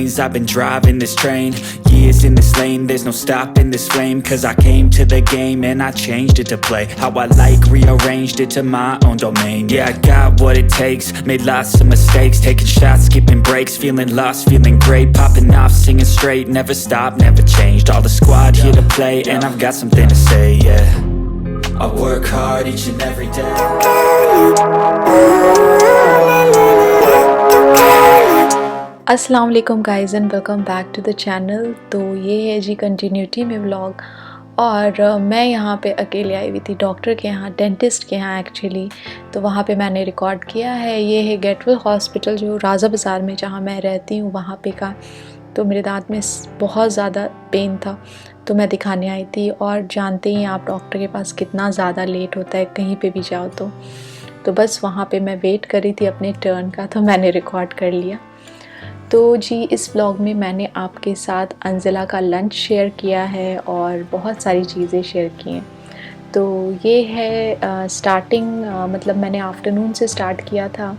lanes. I've been driving this train, years in this lane. There's no stopping this flame, cause I came to the game and I changed it to play how I like, rearranged it to my own domain. Yeah, I got what it takes, made lots of mistakes, taking shots, skipping breaks, feeling lost, feeling great, popping off, singing straight, never stopped, never changed. All the squad here to play, and I've got something to say, yeah. I work hard each and every day. अस्सलाम वालेकुम guys and welcome back to the channel. तो ये है जी continuity में vlog. और मैं यहाँ पे अकेले आई हुई थी डॉक्टर के यहाँ, डेंटिस्ट के यहाँ एक्चुअली। तो वहाँ पे मैंने रिकॉर्ड किया है। ये है गेटवेल हॉस्पिटल जो राजा बाज़ार में जहाँ मैं रहती हूँ वहाँ पे का। तो मेरे दांत में बहुत ज़्यादा पेन था तो मैं दिखाने आई थी। और जानते ही आप डॉक्टर के पास कितना ज़्यादा लेट होता है कहीं पे भी जाओ तो बस वहाँ पे मैं वेट कर रही थी अपने टर्न का, तो मैंने रिकॉर्ड कर लिया। तो जी इस व्लॉग में मैंने आपके साथ अंजिला का लंच शेयर किया है और बहुत सारी चीज़ें शेयर की हैं। तो ये है स्टार्टिंग, मतलब मैंने आफ्टरनून से स्टार्ट किया था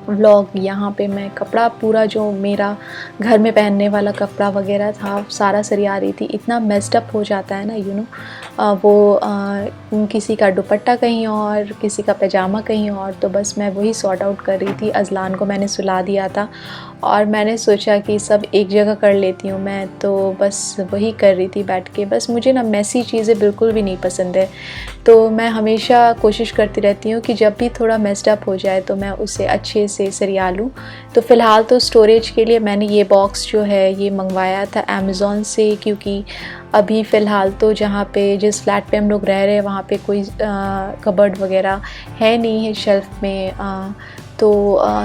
व्लॉग। यहाँ पे मैं कपड़ा पूरा जो मेरा घर में पहनने वाला कपड़ा वगैरह था सारा सरिया रही थी। इतना मेस्ड अप हो जाता है ना, यू नो, वो किसी का दुपट्टा कहीं और, किसी का पैजामा कहीं और। तो बस मैं वही सॉर्ट आउट कर रही थी। अजलान को मैंने सुला दिया था और मैंने सोचा कि सब एक जगह कर लेती हूँ मैं, तो बस वही कर रही थी बैठ के। बस मुझे ना मैसी चीज़ें बिल्कुल भी नहीं पसंद है, तो मैं हमेशा कोशिश करती रहती हूँ कि जब भी थोड़ा मेस्ड अप हो जाए तो मैं उसे अच्छे से सरिया लूँ। तो फ़िलहाल तो स्टोरेज के लिए मैंने ये बॉक्स जो है ये मंगवाया था अमेज़ॉन से, क्योंकि अभी फ़िलहाल तो जहाँ पे जिस फ्लैट पे हम लोग रह रहे हैं वहाँ पे कोई कबर्ड वगैरह है नहीं है शेल्फ़ में। तो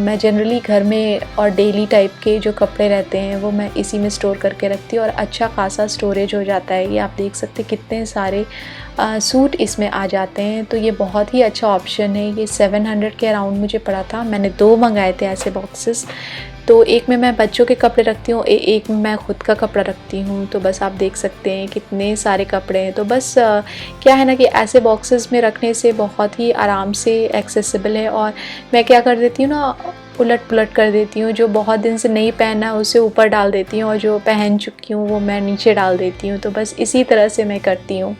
मैं जनरली घर में और डेली टाइप के जो कपड़े रहते हैं वो मैं इसी में स्टोर करके रखती हूँ और अच्छा खासा स्टोरेज हो जाता है। ये आप देख सकते हैं कितने सारे सूट इसमें आ जाते हैं। तो ये बहुत ही अच्छा ऑप्शन है। ये 700 के अराउंड मुझे पड़ा था। मैंने 2 मंगाए थे ऐसे बॉक्सेस। तो एक में मैं बच्चों के कपड़े रखती हूँ, एक में मैं ख़ुद का कपड़ा रखती हूँ। तो बस आप देख सकते हैं कितने सारे कपड़े हैं। तो बस क्या है ना कि ऐसे बॉक्सेस में रखने से बहुत ही आराम से एक्सेसिबल है। और मैं क्या कर देती हूँ ना, उलट पुलट कर देती हूँ। जो बहुत दिन से नहीं पहना है उसे ऊपर डाल देती हूँ और जो पहन चुकी हूँ वो मैं नीचे डाल देती हूँ। तो बस इसी तरह से मैं करती हूँ।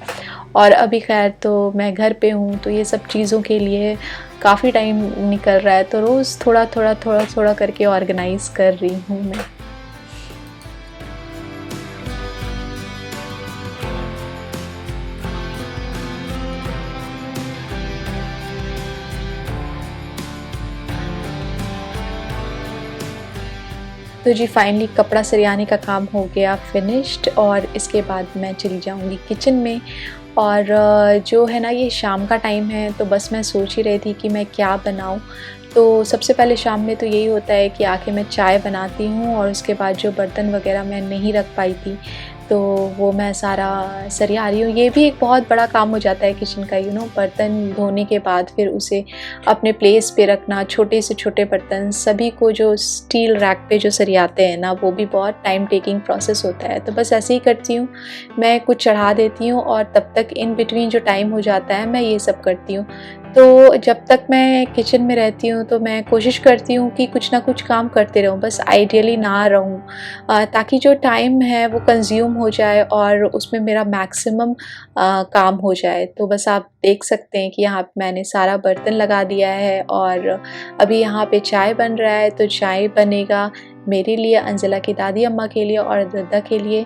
और अभी खैर तो मैं घर पे हूँ तो ये सब चीज़ों के लिए काफ़ी टाइम निकल रहा है। तो रोज़ थोड़ा थोड़ा करके ऑर्गेनाइज़ कर रही हूँ मैं। तो जी फाइनली कपड़ा सरियाने का काम हो गया फिनिश्ड और इसके बाद मैं चली जाऊंगी किचन में। और जो है ना ये शाम का टाइम है तो बस मैं सोच ही रही थी कि मैं क्या बनाऊं। तो सबसे पहले शाम में तो यही होता है कि आके मैं चाय बनाती हूँ और उसके बाद जो बर्तन वगैरह मैं नहीं रख पाई थी तो वो मैं सारा सरिया रही हूँ। ये भी एक बहुत बड़ा काम हो जाता है किचन का, यू नो, बर्तन धोने के बाद फिर उसे अपने प्लेस पे रखना। छोटे से छोटे बर्तन सभी को जो स्टील रैक पे जो सरियाते हैं ना, वो भी बहुत टाइम टेकिंग प्रोसेस होता है। तो बस ऐसे ही करती हूँ, मैं कुछ चढ़ा देती हूँ और तब तक इन बिटवीन जो टाइम हो जाता है मैं ये सब करती हूँ। तो जब तक मैं किचन में रहती हूँ तो मैं कोशिश करती हूँ कि कुछ ना कुछ काम करते रहूँ, बस आइडियली ना रहूँ, ताकि जो टाइम है वो कंज्यूम हो जाए और उसमें मेरा मैक्सिमम काम हो जाए। तो बस आप देख सकते हैं कि यहाँ मैंने सारा बर्तन लगा दिया है और अभी यहाँ पे चाय बन रहा है। तो चाय बनेगा मेरे लिए, अंजिला की दादी अम्मा के लिए और दादा के लिए।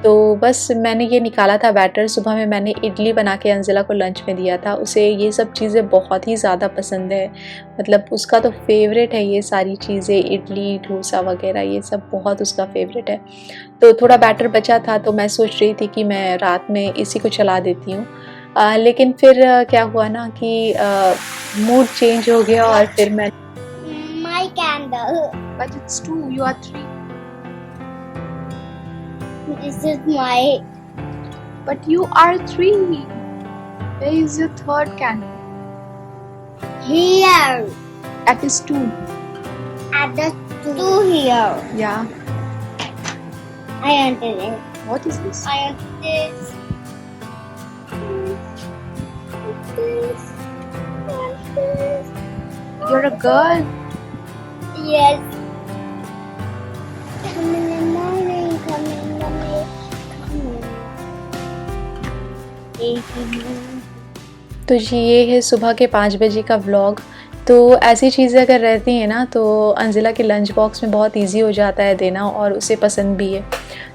तो बस मैंने ये निकाला था बैटर। सुबह में मैंने इडली बना के अंजिला को लंच में दिया था। उसे ये सब चीज़ें बहुत ही ज़्यादा पसंद है, मतलब उसका तो फेवरेट है ये सारी चीज़ें, इडली डोसा वगैरह ये सब बहुत उसका फेवरेट है। तो थोड़ा बैटर बचा था तो मैं सोच रही थी कि मैं रात में इसी को चला देती हूँ। लेकिन फिर क्या हुआ ना कि मूड चेंज हो गया और फिर मैं My candle. But it's 2, you are 3. This is my. But you are 3. Where is your 3rd candle? Here. That is 2. At the 2 here. Yeah. I wanted it. What is this? I wanted this. This. This. You're a girl. Yes. तो जी ये है सुबह के 5 बजे का vlog. तो ऐसी चीज़ें अगर रहती हैं ना तो अंजिला के लंच बॉक्स में बहुत इजी हो जाता है देना, और उसे पसंद भी है।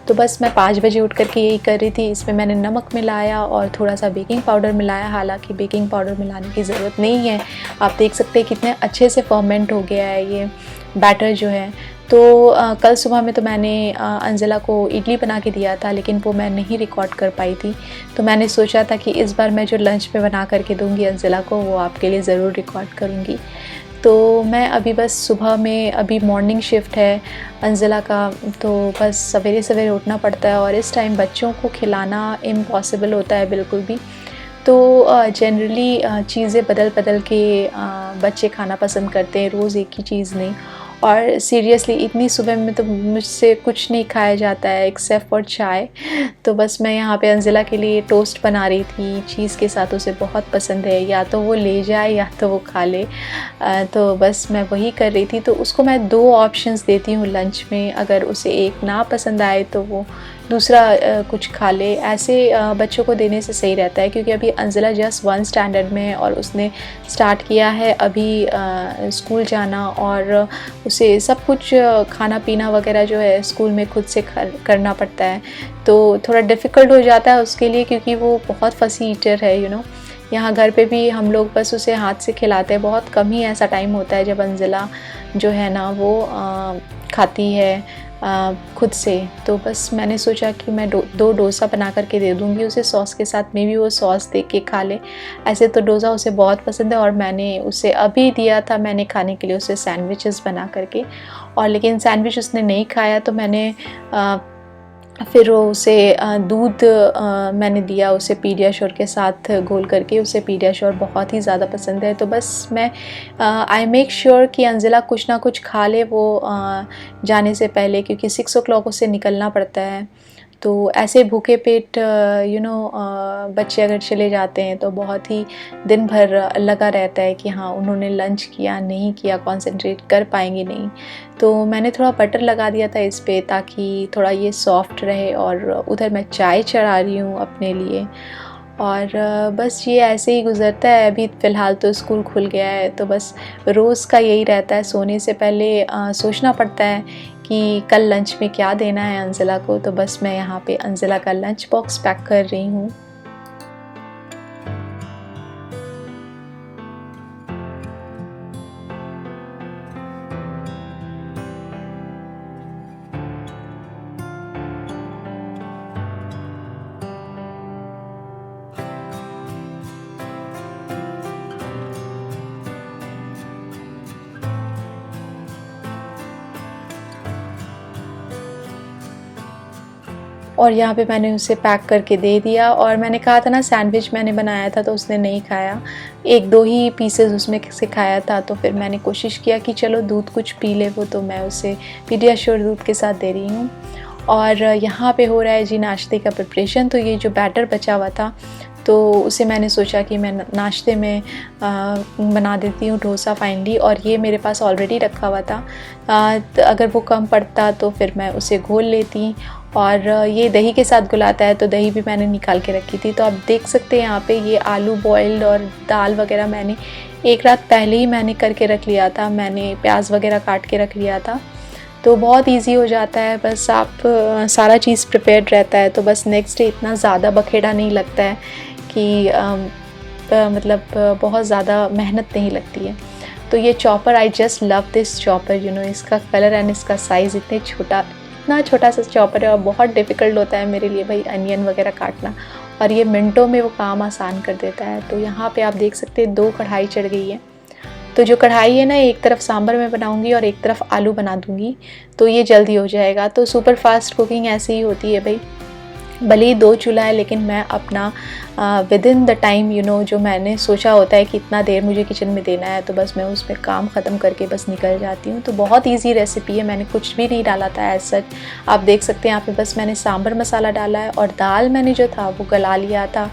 तो बस मैं 5 बजे उठ कर के यही कर रही थी। इसमें मैंने नमक मिलाया और थोड़ा सा बेकिंग पाउडर मिलाया, हालांकि बेकिंग पाउडर मिलाने की ज़रूरत नहीं है। आप देख सकते हैं कितने अच्छे से फर्मेंट हो गया है ये बैटर जो है। तो कल सुबह में तो मैंने अंजिला को इडली बना के दिया था, लेकिन वो मैं नहीं रिकॉर्ड कर पाई थी। तो मैंने सोचा था कि इस बार मैं जो लंच में बना करके दूंगी अंजिला को, वो आपके लिए ज़रूर रिकॉर्ड करूंगी। तो मैं अभी बस सुबह में, अभी मॉर्निंग शिफ्ट है अंजिला का, तो बस सवेरे सवेरे उठना पड़ता है और इस टाइम बच्चों को खिलाना इम्पॉसिबल होता है बिल्कुल भी। तो जनरली चीज़ें बदल बदल के बच्चे खाना पसंद करते हैं, रोज़ एक ही चीज़ नहीं। और सीरियसली इतनी सुबह में तो मुझसे कुछ नहीं खाया जाता है एक्सेप्ट फॉर चाय। तो बस मैं यहाँ पे अंजिला के लिए टोस्ट बना रही थी चीज़ के साथ, उसे बहुत पसंद है, या तो वो ले जाए या तो वो खा ले। तो बस मैं वही कर रही थी। तो उसको मैं 2 ऑप्शंस देती हूँ लंच में, अगर उसे एक ना पसंद आए तो वो दूसरा कुछ खा ले। ऐसे बच्चों को देने से सही रहता है, क्योंकि अभी अंजिला जस्ट 1 स्टैंडर्ड में है और उसने स्टार्ट किया है अभी स्कूल जाना, और उसे सब कुछ खाना पीना वगैरह जो है स्कूल में खुद से करना पड़ता है। तो थोड़ा डिफ़िकल्ट हो जाता है उसके लिए, क्योंकि वो बहुत फसी ईटर है यहाँ घर पे भी हम लोग बस उसे हाथ से खिलाते हैं। बहुत कम ही ऐसा टाइम होता है जब अंजिला जो है ना वो खाती है खुद से। तो बस मैंने सोचा कि मैं 2 डोसा बना करके दे दूँगी उसे सॉस के साथ, मे भी वो सॉस दे के खा ले। ऐसे तो डोसा उसे बहुत पसंद है, और मैंने उसे अभी दिया था मैंने खाने के लिए उसे सैंडविचेस बना करके, और लेकिन सैंडविच उसने नहीं खाया। तो मैंने फिर उसे दूध मैंने दिया उसे पीडियाश्योर के साथ घोल करके। उसे पीडियाश्योर बहुत ही ज़्यादा पसंद है। तो बस मैं आई मेक श्योर कि अंजिला कुछ ना कुछ खा ले वो जाने से पहले, क्योंकि 6 o'clock उसे निकलना पड़ता है। तो ऐसे भूखे पेट बच्चे अगर चले जाते हैं तो बहुत ही दिन भर लगा रहता है कि हाँ उन्होंने लंच किया नहीं किया, कंसंट्रेट कर पाएंगे नहीं। तो मैंने थोड़ा बटर लगा दिया था इस पे ताकि थोड़ा ये सॉफ्ट रहे। और उधर मैं चाय चढ़ा रही हूँ अपने लिए, और बस ये ऐसे ही गुज़रता है। अभी फ़िलहाल तो स्कूल खुल गया है, तो बस रोज़ का यही रहता है, सोने से पहले सोचना पड़ता है कि कल लंच में क्या देना है अंजिला को। तो बस मैं यहाँ पे अंजिला का लंच बॉक्स पैक कर रही हूँ। और यहाँ पे मैंने उसे पैक करके दे दिया। और मैंने कहा था ना सैंडविच मैंने बनाया था तो उसने नहीं खाया, 1-2 ही पीसेस उसमें से खाया था। तो फिर मैंने कोशिश किया कि चलो दूध कुछ पी ले वो, तो मैं उसे पीडियाश्योर दूध के साथ दे रही हूँ। और यहाँ पे हो रहा है जी नाश्ते का प्रिपरेशन। तो ये जो बैटर बचा हुआ था तो उसे मैंने सोचा कि मैं नाश्ते में बना देती हूँ डोसा फाइनली। और ये मेरे पास ऑलरेडी रखा हुआ था, तो अगर वो कम पड़ता तो फिर मैं उसे घोल लेती। और ये दही के साथ घुलाता है, तो दही भी मैंने निकाल के रखी थी। तो आप देख सकते हैं यहाँ पे ये आलू बॉइल्ड और दाल वगैरह मैंने 1 रात पहले ही मैंने करके रख लिया था। मैंने प्याज वगैरह काट के रख लिया था, तो बहुत इजी हो जाता है। बस आप सारा चीज़ प्रिपेयर्ड रहता है, तो बस नेक्स्ट डे इतना ज़्यादा बखेड़ा नहीं लगता है कि मतलब बहुत ज़्यादा मेहनत नहीं लगती है। तो ये chopper, I just love this chopper, इसका कलर एंड इसका साइज़ इतना छोटा सा चॉपर है, और बहुत डिफ़िकल्ट होता है मेरे लिए भाई अनियन वगैरह काटना, और ये मिनटों में वो काम आसान कर देता है। तो यहाँ पे आप देख सकते हैं 2 कढ़ाई चढ़ गई है। तो जो कढ़ाई है ना, एक तरफ सांभर में बनाऊंगी और एक तरफ आलू बना दूंगी, तो ये जल्दी हो जाएगा। तो सुपर फास्ट कुकिंग ऐसी ही होती है भाई, भले ही 2 चूल्हा है, लेकिन मैं अपना विद इन द टाइम जो मैंने सोचा होता है कि इतना देर मुझे किचन में देना है, तो बस मैं उसमें काम ख़त्म करके बस निकल जाती हूँ। तो बहुत इजी रेसिपी है, मैंने कुछ भी नहीं डाला था एज सच। आप देख सकते हैं यहाँ पे बस मैंने सांभर मसाला डाला है, और दाल मैंने जो था वो गला लिया था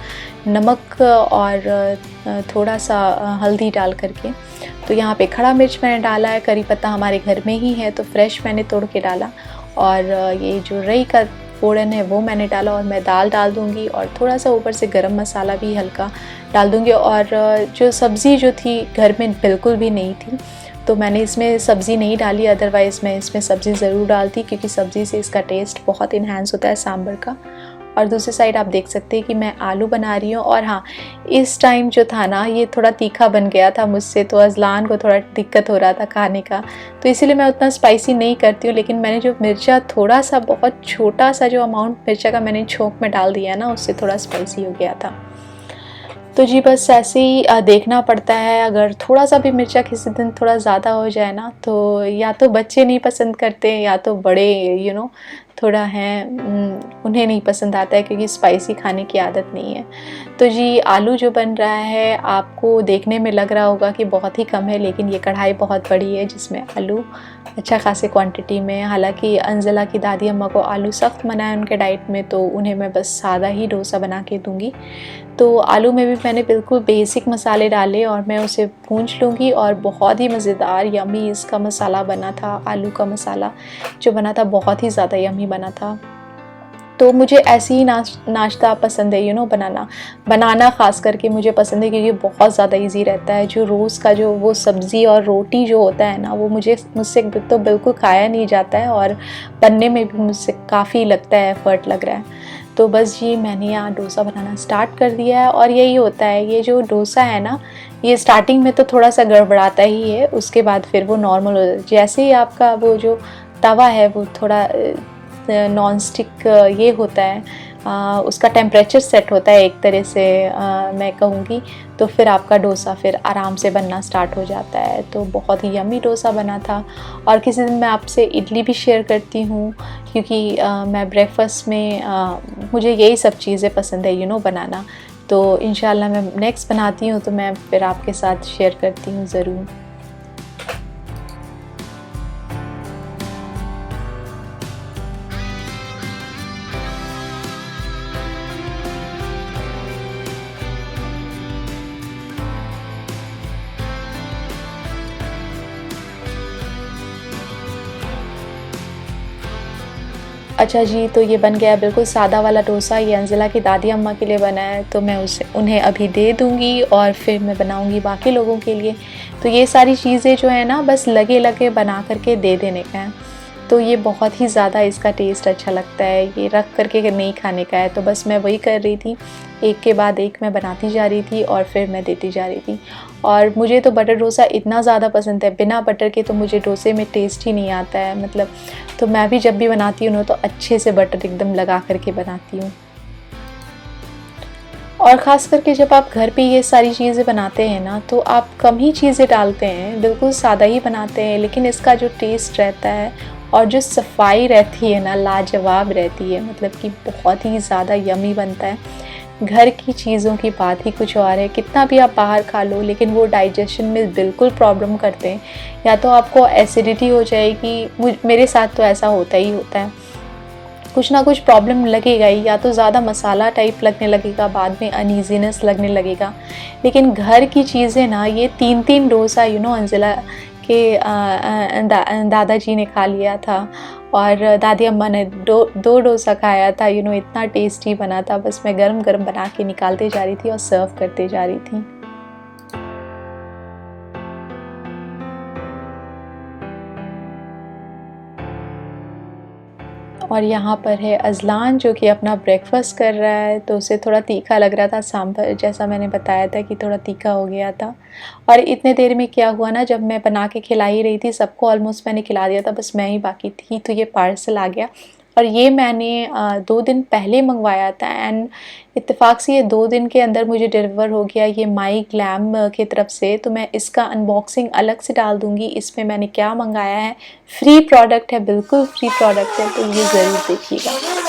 नमक और थोड़ा सा हल्दी डाल करके। तो यहाँ पे खड़ा मिर्च मैंने डाला है, करी पत्ता हमारे घर में ही है तो फ्रेश मैंने तोड़ के डाला। और ये जो रई का पचफोड़न है वो मैंने डाला और मैं दाल डाल दूँगी और थोड़ा सा ऊपर से गरम मसाला भी हल्का डाल दूँगी। और जो सब्ज़ी जो थी घर में बिल्कुल भी नहीं थी, तो मैंने इसमें सब्ज़ी नहीं डाली, अदरवाइज़ मैं इसमें सब्ज़ी ज़रूर डालती क्योंकि सब्ज़ी से इसका टेस्ट बहुत इन्हांस होता है सांभर का। और दूसरी साइड आप देख सकते हैं कि मैं आलू बना रही हूँ। और हाँ, इस टाइम जो था ना ये थोड़ा तीखा बन गया था मुझसे, तो अज़लान को थोड़ा दिक्कत हो रहा था खाने का, तो इसीलिए मैं उतना स्पाइसी नहीं करती हूँ। लेकिन मैंने जो मिर्चा थोड़ा सा, बहुत छोटा सा जो अमाउंट मिर्चा का मैंने छोंक में डाल दिया ना, उससे थोड़ा स्पाइसी हो गया था। तो जी बस ऐसे ही देखना पड़ता है। अगर थोड़ा सा भी मिर्चा किसी दिन थोड़ा ज़्यादा हो जाए ना, तो या तो बच्चे नहीं पसंद करते या तो बड़े थोड़ा हैं उन्हें नहीं पसंद आता है क्योंकि स्पाइसी खाने की आदत नहीं है। तो जी आलू जो बन रहा है आपको देखने में लग रहा होगा कि बहुत ही कम है, लेकिन ये कढ़ाई बहुत बड़ी है जिसमें आलू अच्छा खासे क्वांटिटी में। हालांकि अंजला की दादी अम्मा को आलू सख्त मना है उनके डाइट में, तो उन्हें मैं बस सादा ही डोसा बना के दूंगी। तो आलू में भी मैंने बिल्कुल बेसिक मसाले डाले और मैं उसे भूंज लूँगी। और बहुत ही मज़ेदार यमी इसका मसाला बना था, आलू का मसाला जो बना था बहुत ही ज़्यादा यमी बना था। तो मुझे ऐसी ही नाश्ता पसंद है बनाना ख़ास करके मुझे पसंद है क्योंकि बहुत ज़्यादा इजी रहता है। जो रोज़ का जो वो सब्ज़ी और रोटी जो होता है ना, वो मुझसे तो बिल्कुल खाया नहीं जाता है और बनने में भी मुझसे काफ़ी लगता है एफ़र्ट लग रहा है। तो बस जी मैंने यहाँ डोसा बनाना स्टार्ट कर दिया है। और यही होता है, ये जो डोसा है ना, ये स्टार्टिंग में तो थोड़ा सा गड़बड़ाता ही है, उसके बाद फिर वो नॉर्मल हो जाता है। जैसे ही आपका वो जो तवा है वो थोड़ा नॉन स्टिक ये होता है, उसका टेम्परेचर सेट होता है एक तरह से मैं कहूँगी, तो फिर आपका डोसा फिर आराम से बनना स्टार्ट हो जाता है। तो बहुत ही यम्मी डोसा बना था। और किसी दिन मैं आपसे इडली भी शेयर करती हूँ क्योंकि मैं ब्रेकफास्ट में मुझे यही सब चीज़ें पसंद है बनाना। तो इंशाल्लाह मैं नेक्स्ट बनाती हूँ तो मैं फिर आपके साथ शेयर करती हूँ ज़रूर। अच्छा जी, तो ये बन गया बिल्कुल सादा वाला डोसा। ये अंजला की दादी अम्मा के लिए बना है, तो मैं उन्हें अभी दे दूँगी और फिर मैं बनाऊँगी बाकी लोगों के लिए। तो ये सारी चीज़ें जो है ना बस लगे लगे बना करके दे देने का है। तो ये बहुत ही ज़्यादा इसका टेस्ट अच्छा लगता है, ये रख करके नहीं खाने का है। तो बस मैं वही कर रही थी, एक के बाद एक मैं बनाती जा रही थी और फिर मैं देती जा रही थी। और मुझे तो बटर डोसा इतना ज़्यादा पसंद है, बिना बटर के तो मुझे डोसे में टेस्ट ही नहीं आता है मतलब। तो मैं भी जब भी बनाती हूँ ना तो अच्छे से बटर एकदम लगा करके बनाती हूँ। और ख़ास करके जब आप घर पे ये सारी चीज़ें बनाते हैं ना, तो आप कम ही चीज़ें डालते हैं, बिल्कुल सादा ही बनाते हैं, लेकिन इसका जो टेस्ट रहता है और जो सफाई रहती है ना, लाजवाब रहती है। मतलब कि बहुत ही ज़्यादा यमी बनता है। घर की चीज़ों की बात ही कुछ और है। कितना भी आप बाहर खा लो, लेकिन वो डाइजेशन में बिल्कुल प्रॉब्लम करते हैं। या तो आपको एसिडिटी हो जाएगी, मेरे साथ तो ऐसा होता ही होता है, कुछ ना कुछ प्रॉब्लम लगेगा ही। या तो ज़्यादा मसाला टाइप लगने लगेगा, बाद में अनईजीनेस लगने लगेगा। लेकिन घर की चीज़ें ना, ये 3-3 डोसा अंजला के दादाजी ने खा लिया था और दादी अम्मा ने दो डोसा खाया था। इतना टेस्टी बना था। बस मैं गरम गरम बना के निकालते जा रही थी और सर्व करते जा रही थी। और यहाँ पर है अज़लान जो कि अपना ब्रेकफास्ट कर रहा है, तो उसे थोड़ा तीखा लग रहा था सांभर, जैसा मैंने बताया था कि थोड़ा तीखा हो गया था। और इतने देर में क्या हुआ ना, जब मैं बना के खिला ही रही थी सबको, ऑलमोस्ट मैंने खिला दिया था, बस मैं ही बाकी थी, तो ये पार्सल आ गया। और ये मैंने 2 दिन पहले मंगवाया था एंड इत्तेफाक से ये 2 दिन के अंदर मुझे डिलीवर हो गया, ये माई ग्लैम की तरफ से। तो मैं इसका अनबॉक्सिंग अलग से डाल दूँगी। इसमें मैंने क्या मंगाया है, फ्री प्रोडक्ट है, बिल्कुल फ्री प्रोडक्ट है, तो ये ज़रूर देखिएगा।